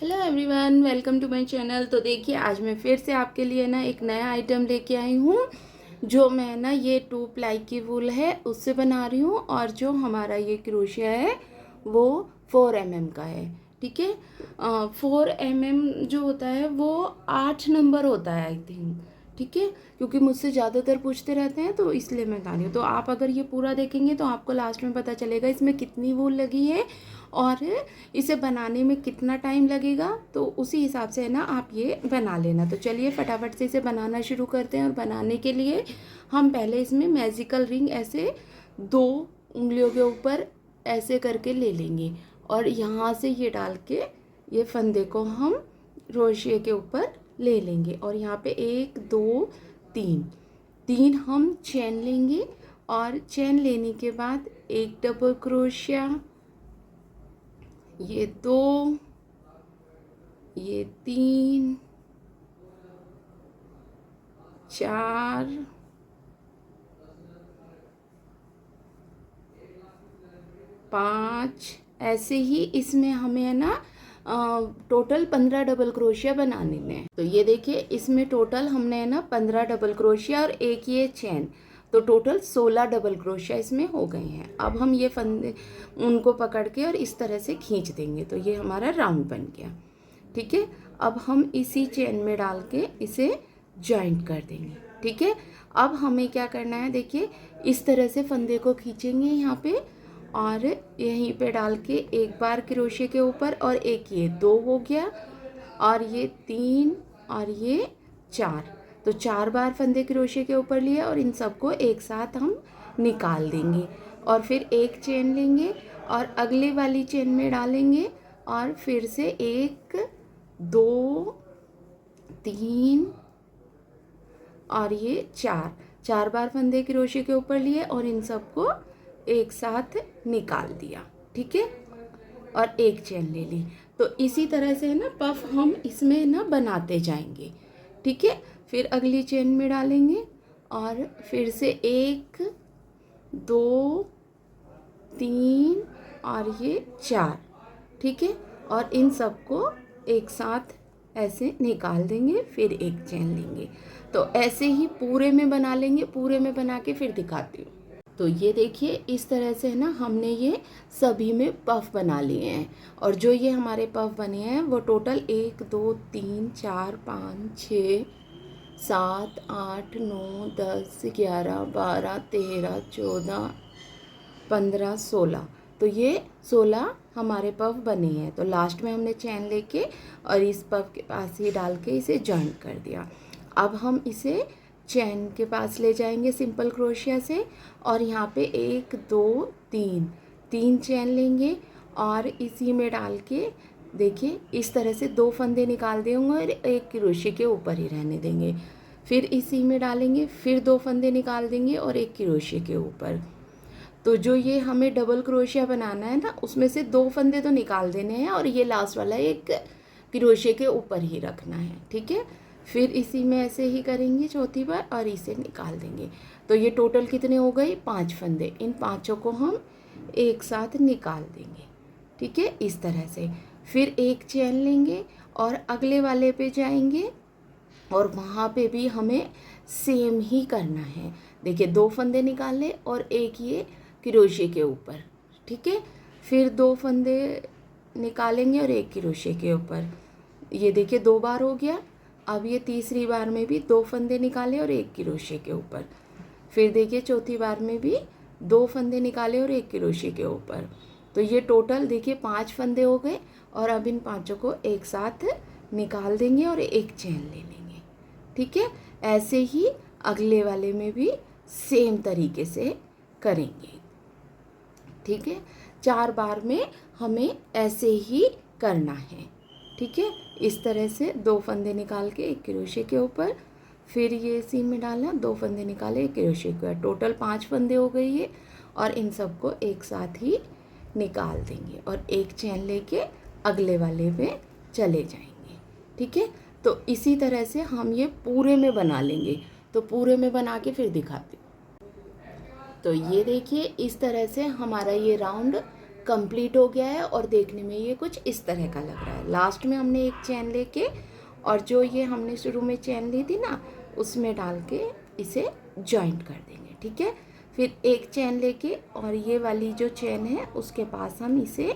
Hello everyone, welcome to my channel. तो देखिए, आज मैं फिर से आपके लिए ना एक नया आइटम लेके आई हूँ। जो मैं ना ये 2 प्लाई की वूल है उससे बना रही हूँ, और जो हमारा ये क्रोशिया है वो 4 mm का है। ठीक है। 4 mm जो होता है वो 8 नंबर होता है आई थिंक। ठीक है, क्योंकि मुझसे ज़्यादातर पूछते रहते हैं तो इसलिए मैं बता रही हूँ। तो आप अगर ये पूरा देखेंगे तो आपको लास्ट में पता चलेगा इसमें कितनी वूल लगी है और इसे बनाने में कितना टाइम लगेगा। तो उसी हिसाब से है ना आप ये बना लेना। तो चलिए फटाफट से इसे बनाना शुरू करते हैं। और बनाने के लिए हम पहले इसमें मैजिकल रिंग ऐसे 2 उंगलियों के ऊपर ऐसे करके ले लेंगे, और यहाँ से ये डाल के ये फंदे को हम क्रोशिया के ऊपर ले लेंगे। और यहाँ पे 1 2 3 हम चेन लेंगे, और चेन लेने के बाद एक डबल क्रोशिया, ये 2, ये 3 4 5, ऐसे ही इसमें हमें है ना टोटल 15 डबल क्रोशिया बनाने हैं। तो ये देखिए, इसमें टोटल हमने है ना 15 डबल क्रोशिया और एक ये चेन, तो टोटल 16 डबल क्रोशिया इसमें हो गए हैं। अब हम ये फंदे उनको पकड़ के और इस तरह से खींच देंगे तो ये हमारा राउंड बन गया। ठीक है, अब हम इसी चेन में डाल के इसे जॉइंट कर देंगे। ठीक है, अब हमें क्या करना है, देखिए इस तरह से फंदे को खींचेंगे यहाँ पे, और यहीं पे डाल के एक बार क्रोशिया के ऊपर, और एक ये 2 हो गया, और ये 3 और ये 4। तो 4 बार फंदे क्रोशिया के ऊपर लिए, और इन सबको एक साथ हम निकाल देंगे। और फिर एक चेन लेंगे और अगले वाली चेन में डालेंगे, और फिर से 1 2 3 और ये 4 बार फंदे क्रोशिया के ऊपर लिए और इन सबको एक साथ निकाल दिया। ठीक है, और एक चेन ले ली। तो इसी तरह से है ना पफ हम इसमें ना बनाते जाएंगे। ठीक है, फिर अगली चेन में डालेंगे, और फिर से 1 2 3 और ये 4। ठीक है, और इन सबको एक साथ ऐसे निकाल देंगे, फिर एक चेन लेंगे। तो ऐसे ही पूरे में बना लेंगे, पूरे में बना के फिर दिखाती हूँ। तो ये देखिए, इस तरह से है ना हमने ये सभी में पफ बना लिए हैं। और जो ये हमारे पफ बने हैं वो टोटल 1 2 3 4 5 6 7 8 9 10 11 12 13 14 15 16। तो ये 16 हमारे पफ बने हैं। तो लास्ट में हमने चैन लेके और इस पफ के पास ही डाल के इसे जॉइंट कर दिया। अब हम इसे चैन के पास ले जाएंगे सिंपल क्रोशिया से, और यहाँ पे 1 2 3 चैन लेंगे, और इसी में डाल के देखिए इस तरह से 2 फंदे निकाल देंगे और एक क्रोशिया के ऊपर ही रहने देंगे। फिर इसी में डालेंगे, फिर 2 फंदे निकाल देंगे और एक क्रोशिया के ऊपर। तो जो ये हमें डबल क्रोशिया बनाना है ना, उसमें से 2 फंदे तो निकाल देने हैं, और ये लास्ट वाला एक क्रोशिया के ऊपर ही रखना है। ठीक है, फिर इसी में ऐसे ही करेंगे चौथी बार और इसे निकाल देंगे। तो ये टोटल कितने हो गए, 5 फंदे। इन 5 को हम एक साथ निकाल देंगे। ठीक है, इस तरह से फिर एक चैन लेंगे और अगले वाले पे जाएंगे, और वहाँ पे भी हमें सेम ही करना है। देखिए 2 फंदे निकाले और एक ये क्रोशिया के ऊपर। ठीक है, फिर 2 फंदे निकालेंगे और एक क्रोशिया के ऊपर। ये देखिए 2 बार हो गया। अब ये तीसरी बार में भी 2 फंदे निकाले और एक क्रोशिया के ऊपर। फिर देखिए चौथी बार में भी 2 फंदे निकाले और एक क्रोशिया के ऊपर। तो ये टोटल देखिए 5 फंदे हो गए, और अब इन 5 को एक साथ निकाल देंगे और एक चैन ले लेंगे। ठीक है, ऐसे ही अगले वाले में भी सेम तरीके से करेंगे। ठीक है, 4 बार में हमें ऐसे ही करना है। ठीक है, इस तरह से 2 फंदे निकाल के एक क्रोशिया के ऊपर, फिर ये इसी में डाला, 2 फंदे निकाले एक क्रोशिया के ऊपर। टोटल 5 फंदे हो गए ये, और इन सबको एक साथ ही निकाल देंगे और एक चैन लेके अगले वाले में चले जाएंगे। ठीक है, तो इसी तरह से हम ये पूरे में बना लेंगे। तो पूरे में बना के फिर दिखाती हूँ। तो ये देखिए, इस तरह से हमारा ये राउंड कंप्लीट हो गया है और देखने में ये कुछ इस तरह का लग रहा है। लास्ट में हमने एक चेन लेके और जो ये हमने शुरू में चेन ली थी ना उसमें डाल के इसे जॉइंट कर देंगे, ठीक है। फिर एक चेन लेके और ये वाली जो चेन है उसके पास हम इसे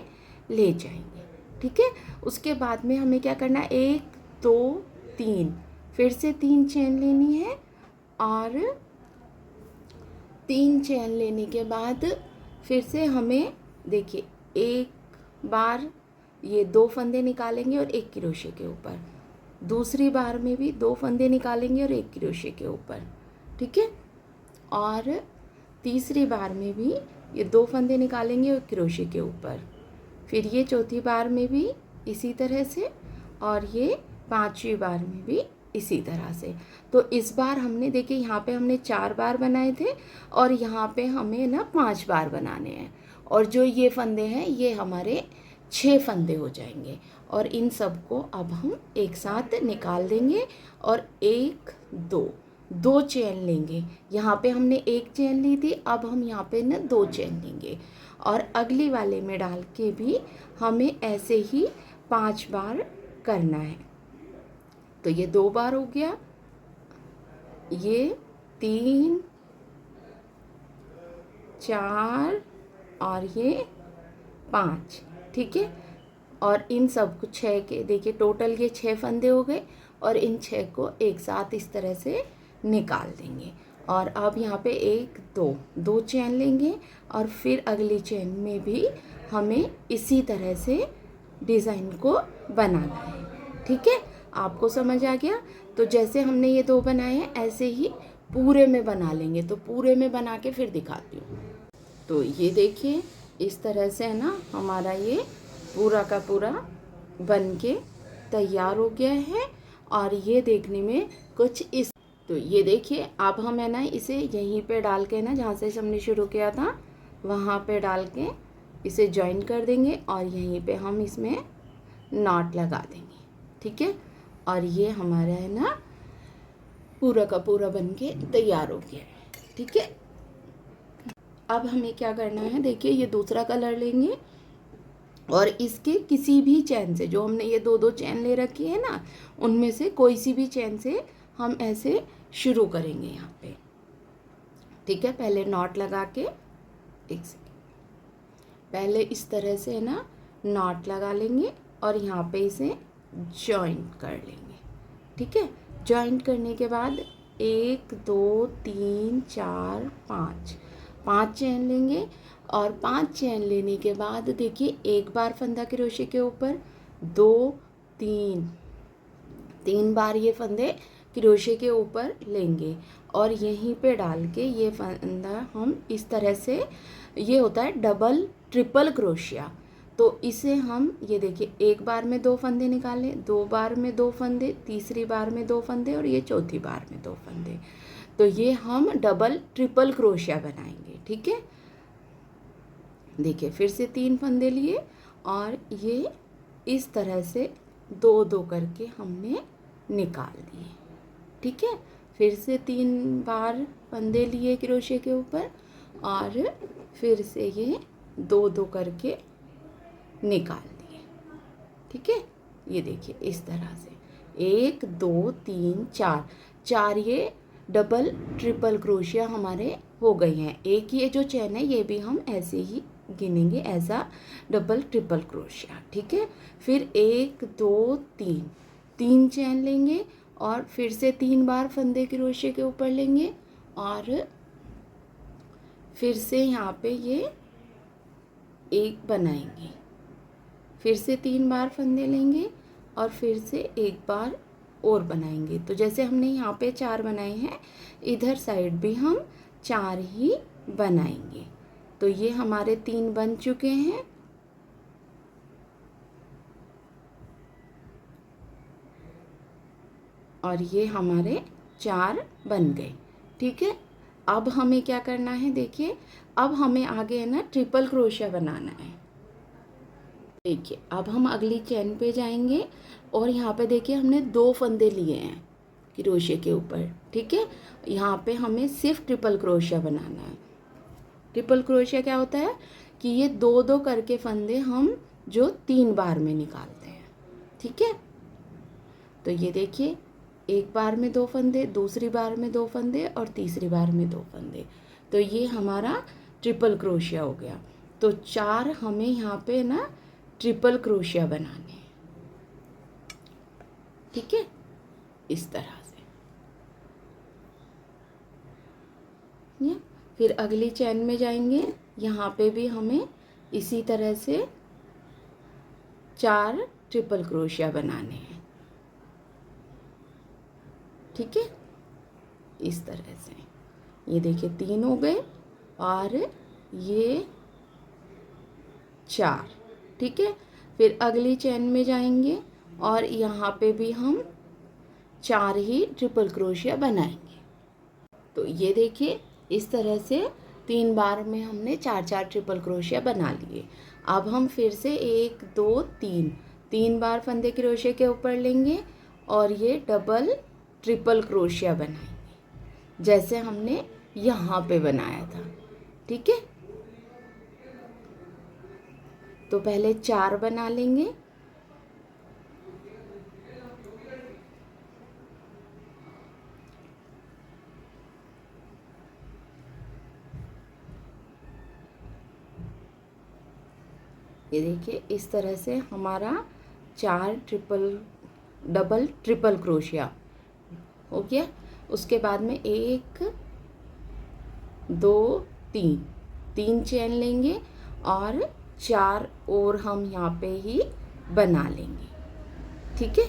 ले जाएंगे, ठीक है। उसके बाद में हमें क्या करना है, 1 2 3 फिर से 3 चेन लेनी है और 3 चेन लेने के बाद फिर से हमें देखिए एक बार ये 2 फंदे निकालेंगे और एक क्रोशे के ऊपर, दूसरी बार में भी 2 फंदे निकालेंगे और एक क्रोशे के ऊपर, ठीक है। और तीसरी बार में भी ये 2 फंदे निकालेंगे और क्रोशे के ऊपर, फिर ये चौथी बार में भी इसी तरह से और ये 5वीं बार में भी इसी तरह से। तो इस बार हमने देखिए यहाँ पे हमने 4 बार बनाए थे और यहाँ पे हमें ना 5 बार बनाने हैं और जो ये फंदे हैं ये हमारे 6 फंदे हो जाएंगे और इन सब को अब हम एक साथ निकाल देंगे और 1 2 चेन लेंगे। यहाँ पे हमने एक चेन ली थी, अब हम यहाँ पे ना 2 चेन लेंगे और अगली वाले में डाल के भी हमें ऐसे ही 5 बार करना है। तो ये 2 बार हो गया, ये 3 4 और ये 5, ठीक है। और इन सब को 6 के देखिए टोटल ये 6 फंदे हो गए और इन 6 को एक साथ इस तरह से निकाल देंगे। और अब यहाँ पे 1 2 चेन लेंगे और फिर अगली चेन में भी हमें इसी तरह से डिज़ाइन को बनाना है, ठीक है। आपको समझ आ गया? तो जैसे हमने ये 2 बनाए हैं ऐसे ही पूरे में बना लेंगे। तो पूरे में बना के फिर दिखाती हूँ। तो ये देखिए इस तरह से है ना हमारा ये पूरा का पूरा बन के तैयार हो गया है और ये देखने में कुछ इस, तो ये देखिए अब हम है ना इसे यहीं पे डाल के ना जहाँ से हमने शुरू किया था वहाँ पे डाल के इसे जॉइन कर देंगे और यहीं पे हम इसमें नॉट लगा देंगे, ठीक है। और ये हमारा है ना पूरा का पूरा बन के तैयार हो गया है, ठीक है। अब हमें क्या करना है, देखिए ये दूसरा कलर लेंगे और इसके किसी भी चैन से, जो हमने ये 2 चैन ले रखी है ना उनमें से कोई सी भी चैन से हम ऐसे शुरू करेंगे यहाँ पे, ठीक है। पहले नॉट लगा के एक सेकेंड, पहले इस तरह से है ना नॉट लगा लेंगे और यहाँ पे इसे जॉइंट कर लेंगे, ठीक है। जॉइंट करने के बाद 1 2 3 4 5 चैन लेंगे और 5 चैन लेने के बाद देखिए एक बार फंदा क्रोशे के ऊपर 2 3 बार ये फंदे क्रोशे के ऊपर लेंगे और यहीं पे डाल के ये फंदा हम इस तरह से, ये होता है डबल ट्रिपल क्रोशिया। तो इसे हम ये देखिए एक बार में 2 फंदे निकाले, 2 बार में 2 फंदे, तीसरी बार में 2 फंदे और ये चौथी बार में 2 फंदे। तो ये हम डबल ट्रिपल क्रोशिया बनाएंगे, ठीक है। देखिए फिर से 3 फंदे लिए और ये इस तरह से 2 करके हमने निकाल दिए, ठीक है। फिर से 3 बार फंदे लिए क्रोशे के ऊपर और फिर से ये 2 करके निकाल दिए, ठीक है। ये देखिए इस तरह से 1 2 3 4 ये डबल ट्रिपल क्रोशिया हमारे हो गई हैं। एक ये जो चैन है ये भी हम ऐसे ही गिनेंगे एज आ डबल ट्रिपल क्रोशिया, ठीक है। फिर 1 2 3 चैन लेंगे और फिर से 3 बार फंदे क्रोशे के ऊपर लेंगे और फिर से यहाँ पे ये एक बनाएंगे, फिर से 3 बार फंदे लेंगे और फिर से एक बार और बनाएंगे। तो जैसे हमने यहाँ पे 4 बनाए हैं इधर साइड भी हम 4 ही बनाएंगे। तो ये हमारे 3 बन चुके हैं और ये हमारे 4 बन गए, ठीक है। अब हमें क्या करना है, देखिए अब हमें आगे है ना ट्रिपल क्रोशिया बनाना है। देखिए अब हम अगली चैन पे जाएंगे और यहाँ पे देखिए हमने 2 फंदे लिए हैं क्रोशिया के ऊपर, ठीक है। यहाँ पे हमें सिर्फ ट्रिपल क्रोशिया बनाना है। ट्रिपल क्रोशिया क्या होता है, कि ये 2-2 करके फंदे हम जो 3 बार में निकालते हैं। ठीक है, तो ये देखिए, एक बार में 2 फंदे, दूसरी बार में 2 फंदे और तीसरी बार में 2 फंदे। तो ये हमारा ट्रिपल क्रोशिया हो गया। तो 4 हमें यहाँ पे ना ट्रिपल क्रोशिया बनाने हैं। ठीक है, इस तरह से। फिर अगली चैन में जाएंगे, यहाँ पे भी हमें इसी तरह से 4 ट्रिपल क्रोशिया बनाने हैं। ठीक है, इस तरह से। ये देखिए 3 हो गए और ये 4। ठीक है, फिर अगली चैन में जाएंगे और यहाँ पे भी हम 4 ही ट्रिपल क्रोशिया बनाएंगे। तो ये देखिए, इस तरह से 3 बार में हमने 4-4 ट्रिपल क्रोशिया बना लिए। अब हम फिर से 1 2 3 बार फंदे क्रोशिया के ऊपर लेंगे और ये डबल ट्रिपल क्रोशिया बनाएंगे जैसे हमने यहाँ पे बनाया था। ठीक है, तो पहले 4 बना लेंगे, ये देखिए इस तरह से हमारा 4 डबल ट्रिपल क्रोशिया हो गया। उसके बाद में 1 2 3 चेन लेंगे और 4 और हम यहाँ पे ही बना लेंगे। ठीक है,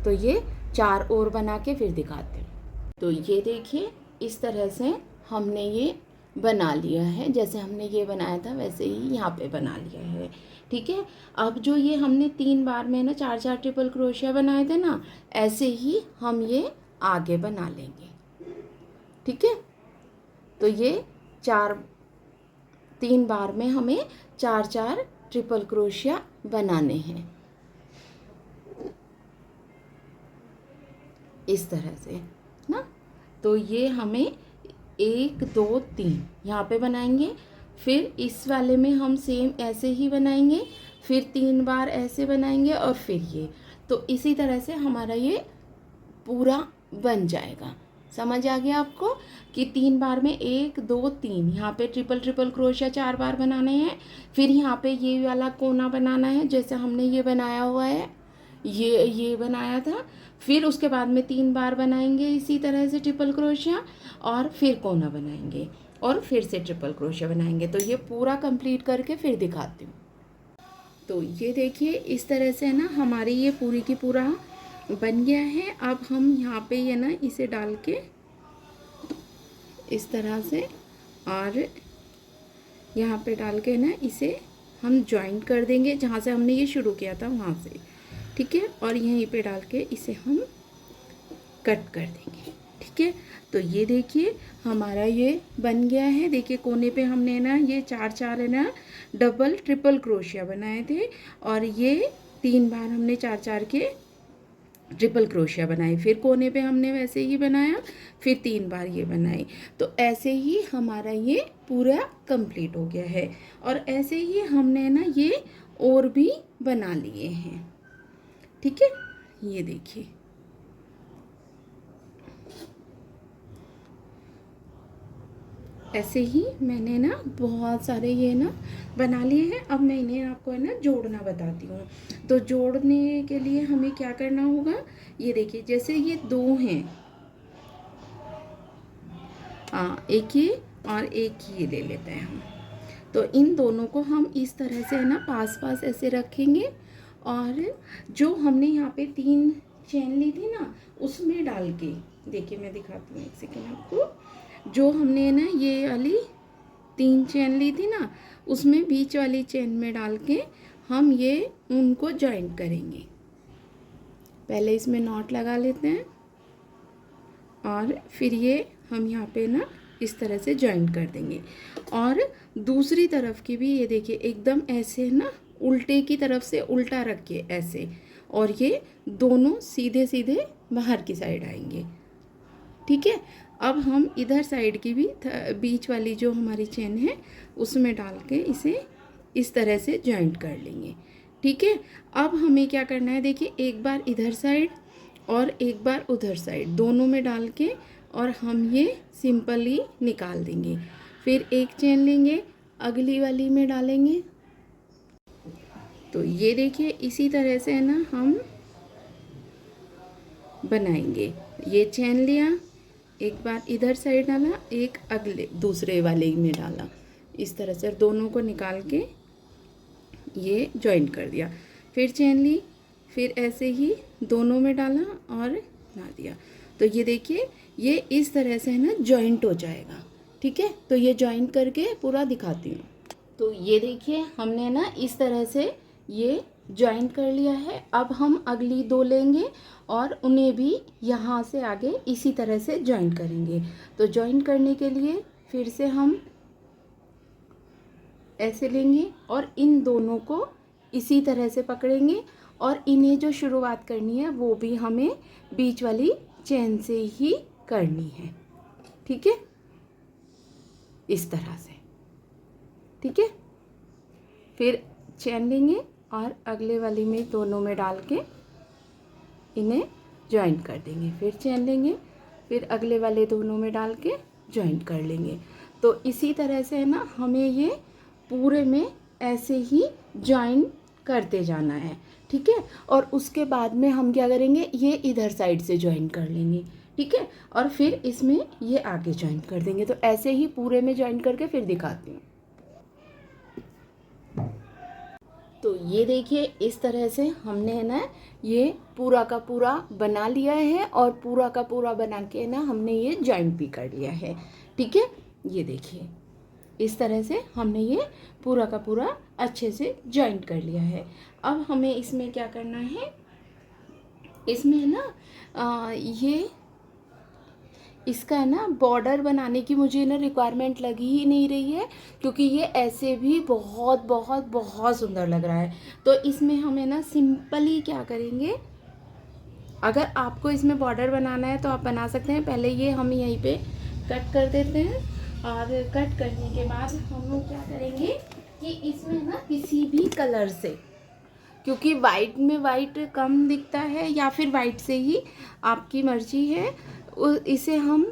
तो ये 4 और बना के फिर दिखाते हैं। तो ये देखिए, इस तरह से हमने ये बना लिया है। जैसे हमने ये बनाया था वैसे ही यहाँ पे बना लिया है। ठीक है, अब जो ये हमने 3 बार में ना 4-4 ट्रिपल क्रोशिया बनाए थे ना, ऐसे ही हम ये आगे बना लेंगे। ठीक है, तो ये 3 बार में हमें 4-4 ट्रिपल क्रोशिया बनाने हैं इस तरह से ना। तो ये हमें 1 2 3 यहाँ पे बनाएंगे, फिर इस वाले में हम सेम ऐसे ही बनाएंगे, फिर 3 बार ऐसे बनाएंगे और फिर ये। तो इसी तरह से हमारा ये पूरा बन जाएगा। समझ आ गया आपको कि 3 बार में 1 2 3 यहाँ पे ट्रिपल क्रोशिया 4 बार बनाने हैं, फिर यहाँ पे ये वाला कोना बनाना है जैसे हमने ये बनाया हुआ है, ये बनाया था। फिर उसके बाद में 3 बार बनाएंगे इसी तरह से ट्रिपल क्रोशिया और फिर कोना बनाएंगे और फिर से ट्रिपल क्रोशिया बनाएंगे। तो ये पूरा कंप्लीट करके फिर दिखाती हूँ। तो ये देखिए, इस तरह से ना हमारी ये पूरी की पूरा बन गया है। अब हम यहाँ पे ये ना इसे डाल के इस तरह से और यहाँ पे डाल के ना इसे हम जॉइंट कर देंगे जहाँ से हमने ये शुरू किया था वहाँ से। ठीक है, और यहीं पे डाल के इसे हम कट कर देंगे। ठीक है, तो ये देखिए हमारा ये बन गया है। देखिए कोने पे हमने ना ये 4-4 है ना डबल ट्रिपल क्रोशिया बनाए थे और ये 3 बार हमने 4-4 के ट्रिपल क्रोशिया बनाए, फिर कोने पे हमने वैसे ही बनाया, फिर 3 बार ये बनाई। तो ऐसे ही हमारा ये पूरा कंप्लीट हो गया है और ऐसे ही हमने ना ये और भी बना लिए हैं। ठीक है, ये देखिए ऐसे ही मैंने ना बहुत सारे ये ना बना लिए हैं। अब मैं इन्हें आपको है ना जोड़ना बताती हूँ। तो जोड़ने के लिए हमें क्या करना होगा, ये देखिए जैसे ये 2 हैं, हाँ एक ये और एक ये ले लेते हैं हम। तो इन दोनों को हम इस तरह से है ना पास पास ऐसे रखेंगे और जो हमने यहाँ पे 3 चेन ली थी ना उसमें डाल के, देखिए मैं दिखाती हूँ एक सेकेंड आपको। जो हमने ना ये वाली 3 चेन ली थी ना उसमें बीच वाली चेन में डाल के हम ये उनको जॉइंट करेंगे। पहले इसमें नॉट लगा लेते हैं और फिर ये हम यहाँ पे ना इस तरह से जॉइंट कर देंगे। और दूसरी तरफ की भी ये देखिए एकदम ऐसे ना उल्टे की तरफ से उल्टा रखिए ऐसे, और ये दोनों सीधे सीधे बाहर की साइड आएंगे। ठीक है, अब हम इधर साइड की भी बीच वाली जो हमारी चेन है उसमें डाल के इसे इस तरह से जॉइंट कर लेंगे। ठीक है, अब हमें क्या करना है, देखिए एक बार इधर साइड और एक बार उधर साइड दोनों में डाल के और हम ये सिंपली निकाल देंगे। फिर एक चेन लेंगे, अगली वाली में डालेंगे। तो ये देखिए इसी तरह से है ना हम बनाएंगे। ये चेन लिया, एक बार इधर साइड डाला, एक अगले दूसरे वाले में डाला, इस तरह से दोनों को निकाल के ये जॉइंट कर दिया। फिर चेन ली, फिर ऐसे ही दोनों में डाला और बना दिया। तो ये देखिए ये इस तरह से है ना जॉइंट हो जाएगा। ठीक है, तो ये जॉइंट करके पूरा दिखाती हूँ। तो ये देखिए हमने ना इस तरह से ये जॉइंट कर लिया है। अब हम अगली दो लेंगे और उन्हें भी यहाँ से आगे इसी तरह से जॉइंट करेंगे। तो जॉइंट करने के लिए फिर से हम ऐसे लेंगे और इन दोनों को इसी तरह से पकड़ेंगे और इन्हें जो शुरुआत करनी है वो भी हमें बीच वाली चेन से ही करनी है। ठीक है, इस तरह से। ठीक है, फिर चेन लेंगे और अगले वाली में दोनों में डाल के इन्हें जॉइंट कर देंगे। फिर चेन लेंगे, फिर अगले वाले दोनों में डाल के जॉइंट कर लेंगे। तो इसी तरह से है ना हमें ये पूरे में ऐसे ही जॉइंट करते जाना है। ठीक है, और उसके बाद में हम क्या करेंगे, ये इधर साइड से जॉइंट कर लेंगे। ठीक है, और फिर इसमें ये आगे जॉइंट कर देंगे। तो ऐसे ही पूरे में जॉइंट करके फिर दिखाती हूँ। तो ये देखिए इस तरह से हमने ना ये पूरा का पूरा बना लिया है और पूरा का पूरा बना के ना हमने ये जॉइंट भी कर लिया है। ठीक है, ये देखिए इस तरह से हमने ये पूरा का पूरा अच्छे से जॉइंट कर लिया है। अब हमें इसमें क्या करना है, इसमें ना ये इसका है ना बॉर्डर बनाने की मुझे ना रिक्वायरमेंट लगी ही नहीं रही है, क्योंकि ये ऐसे भी बहुत बहुत बहुत सुंदर लग रहा है। तो इसमें हमें ना सिंपली क्या करेंगे, अगर आपको इसमें बॉर्डर बनाना है तो आप बना सकते हैं। पहले ये हम यहीं पे कट कर देते हैं और कट करने के बाद हम लोग क्या करेंगे कि इसमें ना किसी भी कलर से, क्योंकि वाइट में वाइट कम दिखता है या फिर वाइट से ही आपकी मर्जी है, इसे हम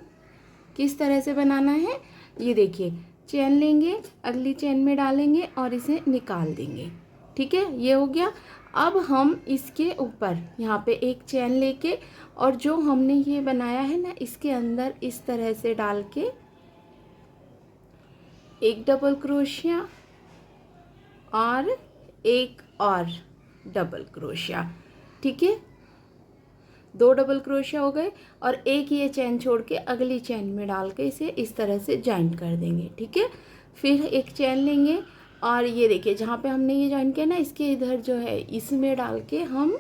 किस तरह से बनाना है। ये देखिए चेन लेंगे, अगली चेन में डालेंगे और इसे निकाल देंगे। ठीक है, ये हो गया। अब हम इसके ऊपर यहाँ पे एक चेन लेके और जो हमने ये बनाया है ना इसके अंदर इस तरह से डाल के एक डबल क्रोशिया और एक और डबल क्रोशिया। ठीक है, 2 डबल क्रोशिया हो गए और एक ये चेन छोड़ के अगली चेन में डाल के इसे इस तरह से जॉइंट कर देंगे। ठीक है, फिर एक चेन लेंगे और ये देखिए जहाँ पे हमने ये जॉइंट किया ना इसके इधर जो है इसमें डाल के हम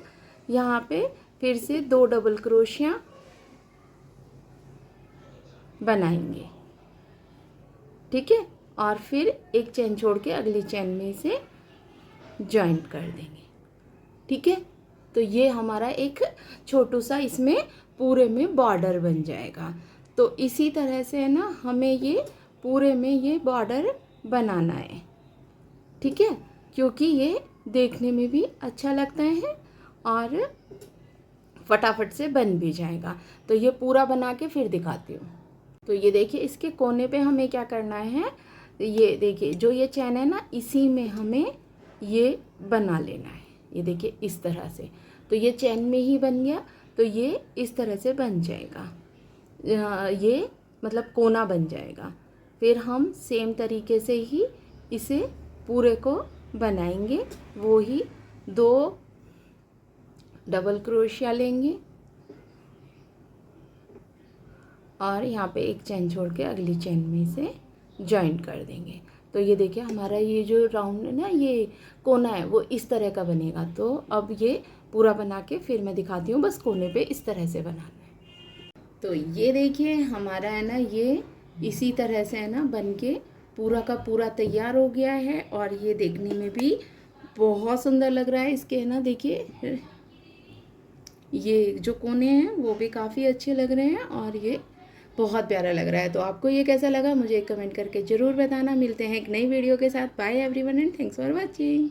यहाँ पे फिर से 2 डबल क्रोशिया बनाएंगे। ठीक है, और फिर एक चेन छोड़ के अगली चेन में इसे जॉइंट कर देंगे। ठीक है, तो ये हमारा एक छोटू सा इसमें पूरे में बॉर्डर बन जाएगा। तो इसी तरह से है ना हमें ये पूरे में ये बॉर्डर बनाना है। ठीक है, क्योंकि ये देखने में भी अच्छा लगता है और फटाफट से बन भी जाएगा। तो ये पूरा बना के फिर दिखाती हूँ। तो ये देखिए इसके कोने पे हमें क्या करना है, ये देखिए जो ये चैन है ना इसी में हमें ये बना लेना है। ये देखिए इस तरह से, तो ये चैन में ही बन गया। तो ये इस तरह से बन जाएगा, ये मतलब कोना बन जाएगा। फिर हम सेम तरीके से ही इसे पूरे को बनाएंगे। वो ही 2 डबल क्रोशिया लेंगे और यहाँ पे एक चेन छोड़ के अगली चेन में से जॉइंट कर देंगे। तो ये देखिए हमारा ये जो राउंड है ना ये कोना है वो इस तरह का बनेगा। तो अब ये पूरा बना के फिर मैं दिखाती हूँ, बस कोने पे इस तरह से बनाना है। तो ये देखिए हमारा है ना ये इसी तरह से है ना बन के पूरा का पूरा तैयार हो गया है और ये देखने में भी बहुत सुंदर लग रहा है। इसके है ना देखिए ये जो कोने हैं वो भी काफ़ी अच्छे लग रहे हैं और ये बहुत प्यारा लग रहा है। तो आपको ये कैसा लगा मुझे एक कमेंट करके ज़रूर बताना। मिलते हैं एक नई वीडियो के साथ। Bye everyone and thanks for watching.